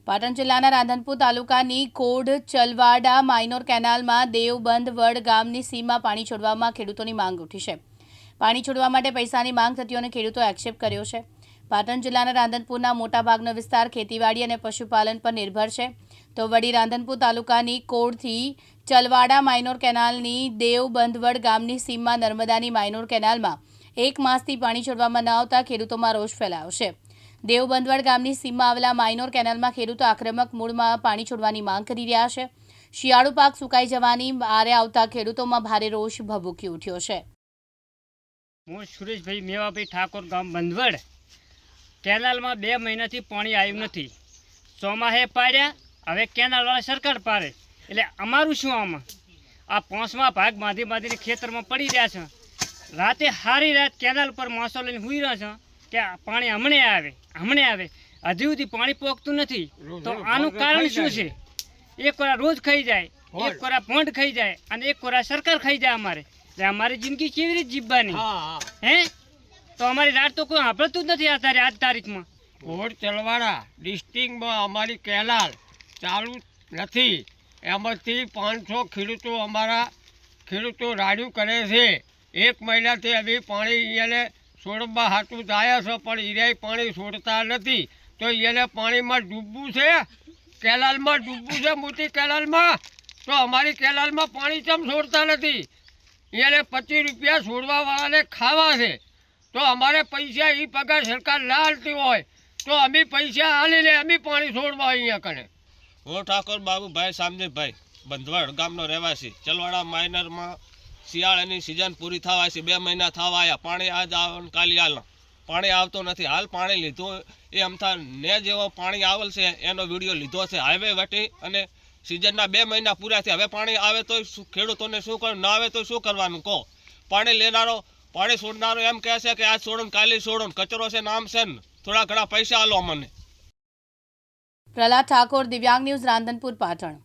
પાટણ જિલ્લાના રાધનપુર તાલુકાની code Chalvada minor કેનાલમાં દેવબંધ વડ ગામની સીમમાં પાણી છોડવામાં ખેડૂતોની માંગ ઉઠી છે. પાણી છોડવા માટે પૈસાની માંગ થતી હોવાને ખેડૂતોએ આક્ષેપ કર્યો છે. પાટણ જિલ્લાના રાધનપુરના મોટાભાગનો વિસ્તાર ખેતીવાડી અને પશુપાલન પર નિર્ભર છે. તો વડી રાધનપુર તાલુકાની કોડથી ચલવાડા માઇનોર કેનાલની દેવબંધવડ ગામની સીમમાં નર્મદાની માઇનોર કેનાલમાં 1 માસથી પાણી છોડવામાં ન આવતા ખેડૂતોમાં રોષ ફેલાયો છે. દેવબંધવડ ગામની સીમમાં આવેલા માઇનોર કેનાલમાં ખેડૂતો આક્રમક મૂળમાં પાણી છોડવાની માંગ કરી રહ્યા છે. શિયાળુ પાક સુકાઈ જવાની આરે આવતા ખેડૂતોમાં ભારે રોષ ભભૂકી ઉઠ્યો છે. હું સુરેશભાઈ મેવાભાઈ ઠાકોર, ગામ બંધવડ. કેનાલમાં 2 મહિનાથી પાણી આવ્યું નથી. ચોમાસે પાડ્યા, હવે કેનાલવાળા સરકાર પાડે. એટલે અમારું શું આમાં? આ 5મા ભાગ બાંધીને ખેતરમાં પડી રહ્યા છે. રાતે સારી રાત કેનાલ પર માણસો લઈને સૂઈ રહ્યા છે કે પાણી હમણે આવે. હજી સુધી પાણી પોગતું નથી. તો આનું કારણ શું છે? એક કોરા રોજ ખાઈ જાય, એક કોરા ભોંડ ખાઈ જાય અને એક કોરા સરકાર ખાઈ જાય. અમારી જિંદગી કેવી રીતે જીવવાની? હે? તો અમારી રાત તો કોઈ સાંભળતું જ નથી અત્યારે આજ તારીખમાં. કોડ ચલવાડા ડિસ્ટ્રિક્ટમાં અમારી કેનાલ ચાલુ નથી. એમાંથી 500 ખેડૂતો અમારા રાડ્યું કરે છે. 1 મહિનાથી અમે પાણી એને છોડવા હાટું જાય છે, પણ ઈરાય પાણી છોડતા નથી. તો એને પાણીમાં ડૂબવું છે, કેનાલમાં ડૂબવું છે, મોટી કેનાલમાં. તો અમારી કેનાલમાં પાણી કેમ છોડતા નથી? એને 25 રૂપિયા છોડવાવાળાને ખાવા છે. તો અમારે પૈસા એ પગાર સરકાર ના હાલતી હોય તો અમે પૈસા હાલીને અમે પાણી છોડવા અહીંયા કરે. હું ઠાકોર બાબુભાઈ સામજીભાઈ, બંધવડ ગામનો રહેવાસી. ચલવાડા માઇનરમાં શિયાળાની સિઝન પૂરી થવા છે. 2 મહિના થવા આવ્યા. પાણી આજ આવે કાલે હાલ પાણી આવતો નથી. હાલ પાણી લીધું એ અમથા ને જેવો પાણી આવેલ છે એનો વિડીયો લીધો છે. હાઈવે વટી અને સિઝનના 2 મહિના પૂરા થયા. હવે પાણી આવે તો ખેડૂતોને શું કરવું, ના આવે તો શું કરવાનું કહો? પાણી લેનારો, પાણી છોડનારો એમ કહે છે કે આજ છોડો ને કાલે છોડો ને, કચરો છે નામ છે ને, થોડા ઘણા પૈસા આલો અમને. પ્રહલાદ ઠાકોર, દિવ્યાંગ ન્યૂઝ, રાધનપુર, પાટણ.